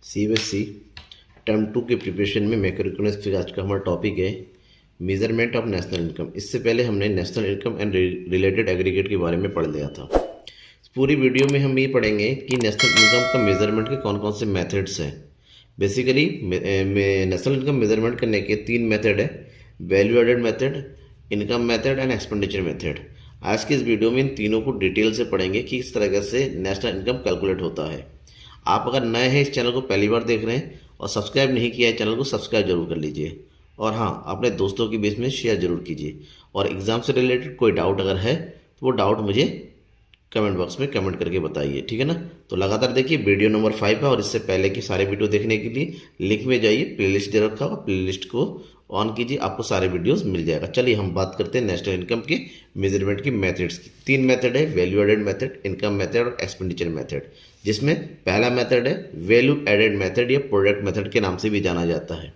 CBSE term 2 के preparation में macro economics फिर आज का हमारा टॉपिक है मेजरमेंट ऑफ नेशनल इनकम। इससे पहले हमने national income and related aggregate के बारे में पढ़ लिया था। इस पूरी वीडियो में हम ये पढ़ेंगे कि नेशनल इनकम का मेजरमेंट के कौन कौन से मेथड्स हैं। बेसिकली नेशनल इनकम मेजरमेंट करने के 3 मेथड है, value added method, income method and expenditure method. आज की इस वीडियो में इन तीनों को डिटेल से पढ़ेंगे कि किस तरह से नेशनल इनकम कैलकुलेट होता है। आप अगर नए हैं, इस चैनल को पहली बार देख रहे हैं और सब्सक्राइब नहीं किया है चैनल को सब्सक्राइब जरूर कर लीजिए, और हाँ, अपने दोस्तों के बीच में शेयर जरूर कीजिए। और एग्ज़ाम से रिलेटेड कोई डाउट अगर है तो वो डाउट मुझे कमेंट बॉक्स में कमेंट करके बताइए, ठीक है ना। तो लगातार देखिए, वीडियो नंबर 5 है और इससे पहले की सारे वीडियो देखने के लिए लिंक में जाइए, प्लेलिस्ट दे रखा होगा, प्लेलिस्ट को ऑन कीजिए, आपको सारे वीडियोस मिल जाएगा। चलिए हम बात करते हैं नेशनल इनकम के मेजरमेंट की मेथड्स की। 3 मेथड है, value added method, income method और एक्सपेंडिचर मेथड, जिसमें पहला मेथड है वैल्यू एडेड मेथड या प्रोडक्ट मेथड के नाम से भी जाना जाता है,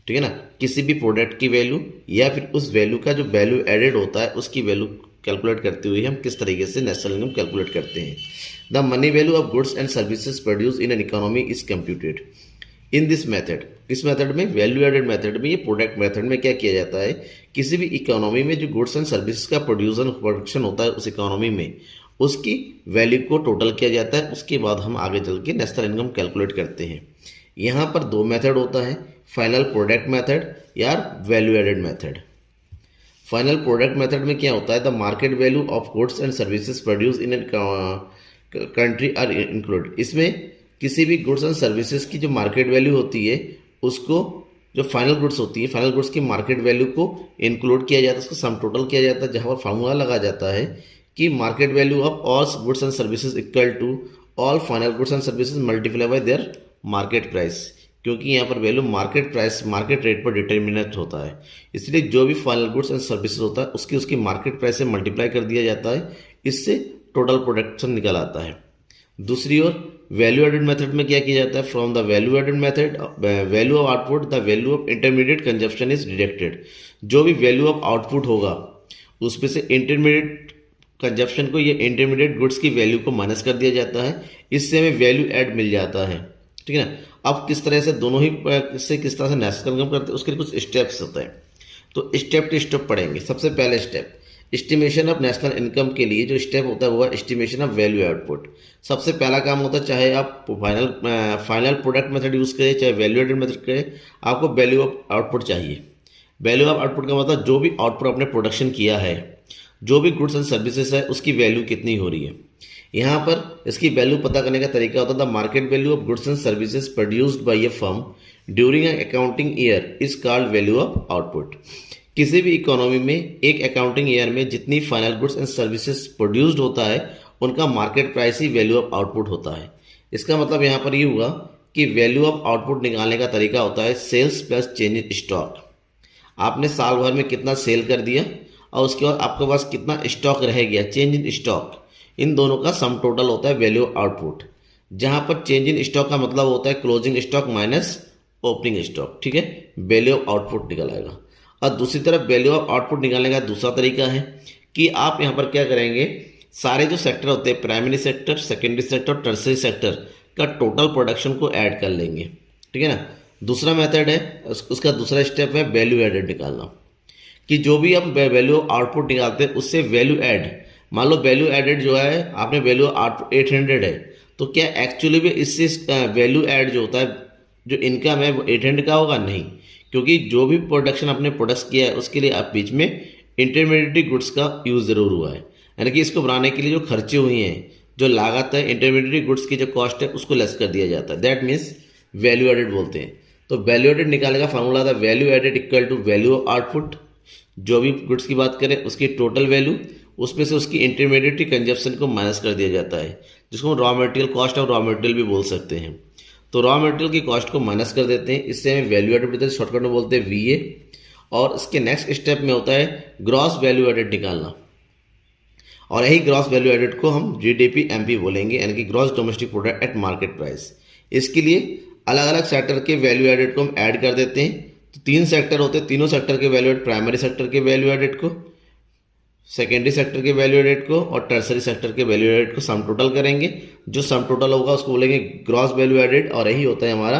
ठीक है ना। किसी भी प्रोडक्ट की वैल्यू या फिर उस वैल्यू का जो वैल्यू एडेड होता है उसकी वैल्यू कैलकुलेट करते हुए हम किस तरीके से नेशनल इनकम कैलकुलेट करते हैं। The money value of goods and services produce in an economy is computed in this method. इस मेथड में, वैल्यू एडेड मेथड में, ये प्रोडक्ट मेथड में क्या किया जाता है, किसी भी इकोनॉमी में जो गुड्स एंड सर्विसेज का प्रोडक्शन होता है उस इकोनॉमी में, उसकी वैल्यू को टोटल किया जाता है। उसके बाद हम आगे चल के नेशनल इनकम कैलकुलेट करते हैं। यहाँ पर 2 मेथड होता है, फाइनल प्रोडक्ट मेथड या value added method. Final product method में क्या होता है, the market value of goods and services produce in an country are include. इसमें किसी भी गुड्स एंड सर्विसेज की जो मार्केट वैल्यू होती है उसको, जो फाइनल गुड्स होती है, फाइनल गुड्स की मार्केट वैल्यू को इंक्लूड किया जाता है, उसको सम टोटल किया जाता है, जहाँ पर फार्मूला लगा जाता है कि market value of all goods and services equal to all final goods and services multiply by their market price. क्योंकि यहाँ पर value market price, market rate पर डिटर्मिनेट होता है, इसलिए जो भी फाइनल गुड्स एंड सर्विसेज होता है उसकी मार्केट प्राइस से मल्टीप्लाई कर दिया जाता है, इससे टोटल प्रोडक्शन निकल आता है। दूसरी ओर वैल्यू एडेड मेथड में क्या किया जाता है, from the value added method value of output the value of intermediate consumption is deducted. जो भी वैल्यू ऑफ आउटपुट होगा उसमें से इंटरमीडिएट कंजप्शन को, ये इंटरमीडिएट गुड्स की वैल्यू को माइनस कर दिया जाता है, इससे हमें वैल्यू एड मिल जाता है, ठीक है ना। अब किस तरह से दोनों ही से किस तरह से नेशनल इनकम करते हैं उसके लिए कुछ स्टेप्स होते हैं, तो स्टेप टू स्टेप पढ़ेंगे। सबसे पहले step, estimation of national income के लिए जो स्टेप होता है वो है एस्टिमेशन ऑफ वैल्यू आउटपुट। सबसे पहला काम होता है, चाहे आप फाइनल प्रोडक्ट मेथड यूज़ करें चाहे वैल्यू एडेड मेथड करें, आपको वैल्यू ऑफ आउटपुट चाहिए। वैल्यू ऑफ आउटपुट का मतलब जो भी आउटपुट आपने प्रोडक्शन किया है, जो भी गुड्स एंड सर्विसेज है उसकी वैल्यू कितनी हो रही है। यहाँ पर इसकी वैल्यू पता करने का तरीका होता है, the market value of goods and services produced by A firm during an accounting year is called value of output. किसी भी इकोनॉमी में एक अकाउंटिंग ईयर में जितनी final goods and services produced होता है उनका market price he value of output होता है। इसका मतलब यहाँ पर ये हुआ कि वैल्यू ऑफ आउटपुट निकालने का तरीका होता है sales plus change in stock. आपने साल भर में कितना सेल कर दिया और उसके बाद आपके पास कितना स्टॉक रह गया, चेंज इन स्टॉक, इन दोनों का सम टोटल होता है वैल्यू ऑफ आउटपुट। जहाँ पर चेंज इन स्टॉक का मतलब होता है closing stock minus opening stock, ठीक है, वैल्यू ऑफ आउटपुट निकल आएगा। और दूसरी तरफ वैल्यू ऑफ आउटपुट निकालने का दूसरा तरीका है कि आप यहाँ पर क्या करेंगे, सारे जो सेक्टर होते हैं, प्राइमरी सेक्टर, सेकेंडरी सेक्टर और टर्सरी सेक्टर का टोटल प्रोडक्शन को ऐड कर लेंगे, ठीक है ना। दूसरा मेथड है, उसका दूसरा स्टेप है वैल्यू एडेड निकालना, कि जो भी हम वैल्यू आउटपुट निकालते हैं उससे वैल्यू ऐड, मान लो वैल्यू एडेड जो है आपने वैल्यू आउटपुट 800 है, तो क्या एक्चुअली में इससे वैल्यू ऐड जो होता है, जो इनकम है वो 800 का होगा? नहीं, क्योंकि जो भी प्रोडक्शन आपने प्रोडक्ट किया है उसके लिए आप बीच में इंटरमीडिएट गुड्स का यूज़ ज़रूर हुआ है, यानी कि इसको बनाने के लिए जो खर्चे हुए हैं, जो लागत है, इंटरमीडिएट गुड्स की जो कॉस्ट है उसको लेस कर दिया जाता है, दैट मीन्स वैल्यू एडेड बोलते हैं। तो वैल्यू एडेड निकालने का फॉर्मूला था value added equal to value of output. जो भी गुड्स की बात करें उसकी टोटल वैल्यू, उसमें से उसकी इंटरमीडिएट कंजप्शन को माइनस कर दिया जाता है, जिसको हम raw material cost of raw material भी बोल सकते हैं। तो रॉ मटेरियल की कॉस्ट को माइनस कर देते हैं, इससे हमें वैल्यू एडेड शॉर्टकट में बोलते हैं VA। और इसके नेक्स्ट स्टेप में होता है ग्रॉस वैल्यू एडेड निकालना, और यही ग्रॉस वैल्यू एडेड को हम GDP-MP बोलेंगे, यानी कि gross domestic product eight market price. इसके लिए अलग अलग सेक्टर के वैल्यू एडेड को हम ऐड कर देते हैं। तो 3 सेक्टर होते हैं, तीनों सेक्टर के वैल्यू एडेड, प्राइमरी सेक्टर के वैल्यू एडेड को, सेकेंडरी सेक्टर के वैल्यू एडेड को और टर्सरी सेक्टर के वैल्यू एडेड को सम टोटल करेंगे, जो सम टोटल होगा उसको बोलेंगे ग्रॉस वैल्यू एडेड, और यही होता है हमारा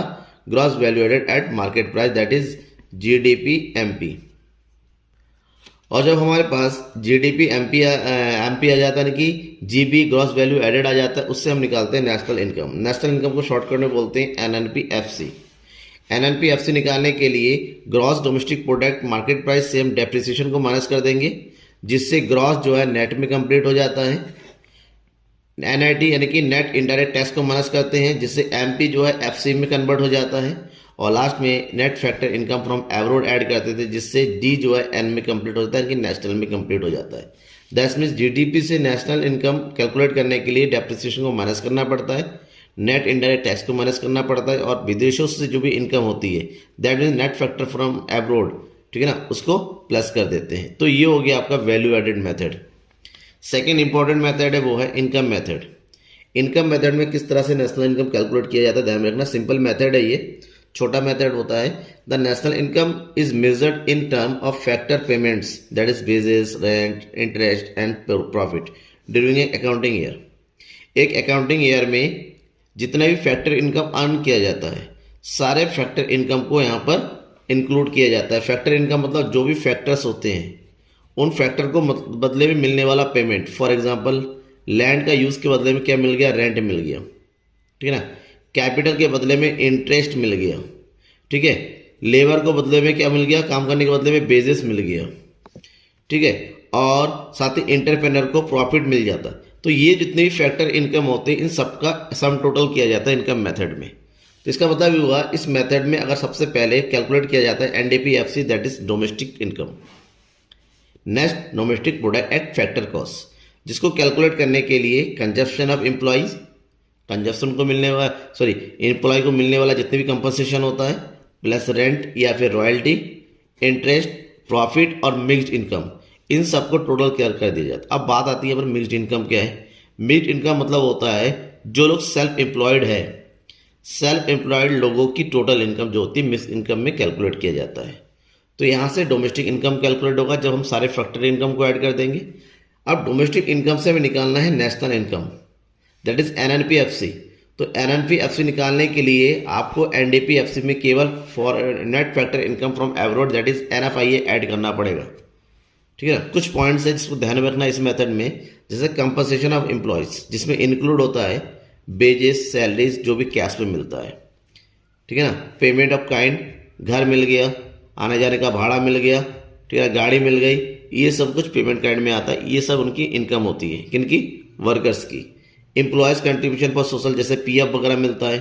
gross value added at market price, that is GDP MP. और जब हमारे पास जीडीपी एमपी आ जाता है, कि जीबी ग्रॉस वैल्यू एडेड आ जाता है, उससे हम निकालते हैं नेशनल इनकम। नेशनल इनकम को शॉर्टकट में बोलते हैं एनएनपीएफसी। एनएनपीएफसी निकालने के लिए gross domestic product market price से हम डेप्रिसिएशन को माइनस कर देंगे, जिससे ग्रॉस जो है नेट में कंप्लीट हो जाता है। एनआईटी यानी कि नेट इनडायरेक्ट टैक्स को माइनस करते हैं, जिससे एमपी जो है एफसी में कन्वर्ट हो जाता है। और लास्ट में net factor income from abroad add करते थे, जिससे डी जो है एन में कंप्लीट हो जाता है, कि नेशनल में कंप्लीट हो जाता है। दैट मीन्स जीडीपी से नेशनल इनकम कैलकुलेट करने के लिए डेप्रिसिएशन को माइनस करना पड़ता है, नेट इनडायरेक्ट टैक्स को माइनस करना पड़ता है, और विदेशों से जो भी इनकम होती है that means net factor from abroad, ठीक है ना, उसको प्लस कर देते हैं। तो ये हो गया आपका value added method. Second important method है वो है इनकम मेथड। इनकम मेथड में किस तरह से नेशनल इनकम कैलकुलेट किया जाता है ध्यान में रखना। सिंपल मेथड है, ये छोटा मेथड होता है। The national income is measured in term of factor payments, that is wages, rent, interest and profit during a accounting year. एक अकाउंटिंग ईयर में जितना भी फैक्टर इनकम अर्न किया जाता है, सारे फैक्टर इनकम को यहाँ पर इंक्लूड किया जाता है। फैक्टर इनकम मतलब जो भी फैक्टर्स होते हैं उन फैक्टर को बदले में मिलने वाला पेमेंट। फॉर एग्जांपल लैंड का यूज़ के बदले में क्या मिल गया, रेंट मिल गया, ठीक है ना। कैपिटल के बदले में इंटरेस्ट मिल गया, ठीक है। लेबर को बदले में क्या मिल गया, काम करने के बदले में बेजेस मिल गया, ठीक है। और साथ ही एंटरप्रेन्योर को प्रॉफिट मिल जाता। तो ये जितने भी फैक्टर इनकम होते हैं इन सबका सम टोटल किया जाता है इनकम मेथड में। तो इसका मतलब ये हुआ, इस मेथड में अगर सबसे पहले कैलकुलेट किया जाता है NDPFC, that is domestic income, net domestic product at factor cost, जिसको कैलकुलेट करने के लिए कंजप्शन ऑफ एम्प्लॉइज, कंजप्शन को मिलने वाला एम्प्लॉय को मिलने वाला जितने भी कंपनसेशन होता है, प्लस रेंट या फिर रॉयल्टी, इंटरेस्ट, प्रॉफिट और मिक्स्ड इनकम, इन सबको टोटल कर दिया जाता है। अब बात आती है पर मिक्स्ड इनकम क्या है। मिक्स्ड इनकम मतलब होता है जो लोग सेल्फ एम्प्लॉयड है, सेल्फ एम्प्लॉयड लोगों की टोटल इनकम जो होती है मिक्स्ड इनकम में कैलकुलेट किया जाता है। तो यहाँ से डोमेस्टिक इनकम कैलकुलेट होगा जब हम सारे फैक्टर इनकम को ऐड कर देंगे। अब डोमेस्टिक इनकम से हमें निकालना है नेशनल इनकम, दैट इज एनएनपीएफसी। तो एनएनपीएफसी निकालने के लिए आपको एनडीपीएफसी में केवल for net factor income from abroad, that is NFIA add करना पड़ेगा, ठीक है ना। कुछ पॉइंट्स है जिसको ध्यान में रखना इस मेथड में, जैसे कंपनसेशन ऑफ एम्प्लॉयज, जिसमें इंक्लूड होता है बेजेस, सैलरीज जो भी कैश में मिलता है, ठीक है ना। पेमेंट ऑफ काइंड, घर मिल गया, आने जाने का भाड़ा मिल गया, ठीक है, गाड़ी मिल गई, ये सब कुछ पेमेंट काइंड में आता है। ये सब उनकी इनकम होती है, किनकी, वर्कर्स की। एम्प्लॉयज़ कंट्रीब्यूशन फॉर सोशल, जैसे पीएफ वगैरह मिलता है,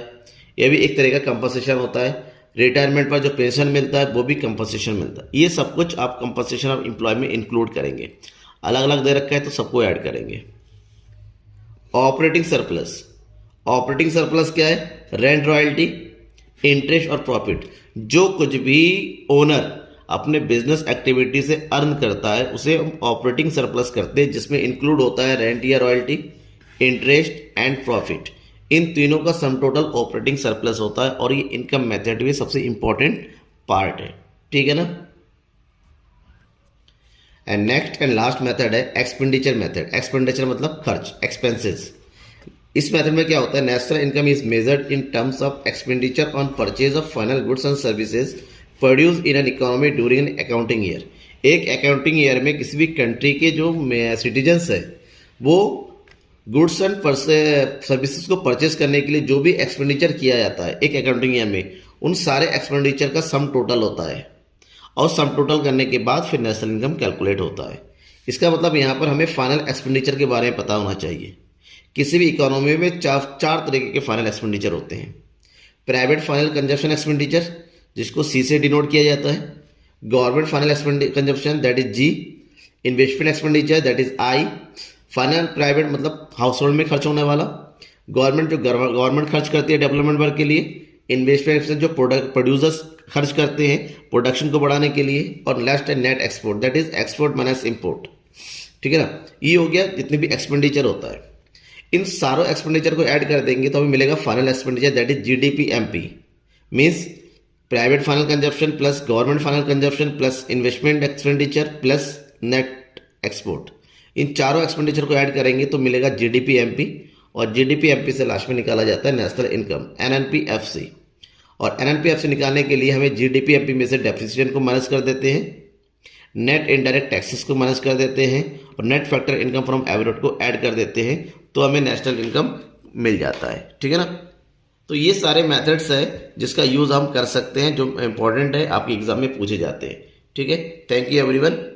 ये भी एक तरह का कंपनसेशन होता है। रिटायरमेंट पर जो पेंशन मिलता है वो भी कंपनसेशन मिलता है। ये सब कुछ आप कंपनसेशन ऑफ एम्प्लॉय में इंक्लूड करेंगे। अलग अलग दे रखा है तो सबको ऐड करेंगे। ऑपरेटिंग सरप्लस, ऑपरेटिंग सरप्लस क्या है, रेंट, रॉयल्टी, इंटरेस्ट और प्रॉफिट, जो कुछ भी ओनर अपने बिजनेस एक्टिविटी से अर्न करता है उसे हम ऑपरेटिंग सरप्लस करते हैं, जिसमें इंक्लूड होता है रेंट या रॉयल्टी, इंटरेस्ट एंड प्रॉफिट। इन तीनों का सम टोटल ऑपरेटिंग सरप्लस होता है, और ये इनकम मेथड में सबसे इंपॉर्टेंट पार्ट है, ठीक है ना। And next and last method है एक्सपेंडिचर मेथड। एक्सपेंडिचर मतलब खर्च, एक्सपेंसेस। इस मेथड में क्या होता है, national income is measured in terms of expenditure on purchase of final goods and services produce in an economy during an accounting year. एक accounting year में किसी भी कंट्री के जो सिटीजन्स है वो गुड्स एंड सर्विसेज को परचेज करने के लिए जो भी एक्सपेंडिचर किया जाता है एक अकाउंटिंग ईयर में, उन सारे एक्सपेंडिचर का सम टोटल होता है, और सम टोटल करने के बाद फिर नेशनल इनकम कैलकुलेट होता है। इसका मतलब यहाँ पर हमें फाइनल एक्सपेंडिचर के बारे में पता होना चाहिए। किसी भी इकोनॉमी में चार तरीके के फाइनल एक्सपेंडिचर होते हैं। प्राइवेट फाइनल कंजप्शन एक्सपेंडिचर, जिसको सी से डिनोट किया जाता है। Government final consumption, that is G. Investment expenditure, that is I. Final private मतलब हाउस होल्ड में खर्च होने वाला। गवर्नमेंट जो गवर्नमेंट खर्च करती है डेवलपमेंट वर्क के लिए। इन्वेस्टमेंट जो प्रोड्यूसर्स खर्च करते हैं प्रोडक्शन को बढ़ाने के लिए। और लास्ट है net export, that is export minus import, ठीक है ना। ये हो गया जितने भी एक्सपेंडिचर होता है। इन सारों एक्सपेंडिचर को ऐड कर देंगे तो हमें मिलेगा final expenditure, that is GDP MP. Means private final consumption plus government final consumption plus investment expenditure plus net export. इन चारों एक्सपेंडिचर को ऐड करेंगे तो मिलेगा जीडीपी एमपी, और GDP-MP से लास्ट में निकाला जाता है नेशनल इनकम NNP-F से। और NNP-F से निकालने के लिए हमें GDP-MP में से डेप्रिसिएशन को माइनस कर देते हैं, नेट इनडायरेक्ट टैक्सेस को माइनस कर देते हैं और net factor income from Everett को ऐड कर देते हैं, तो हमें नेशनल इनकम मिल जाता है। ठीक है ना। तो ये सारे मेथड्स है जिसका यूज़ हम कर सकते हैं, जो इम्पोर्टेंट है, आपके एग्जाम में पूछे जाते हैं। ठीक है। Thank you everyone.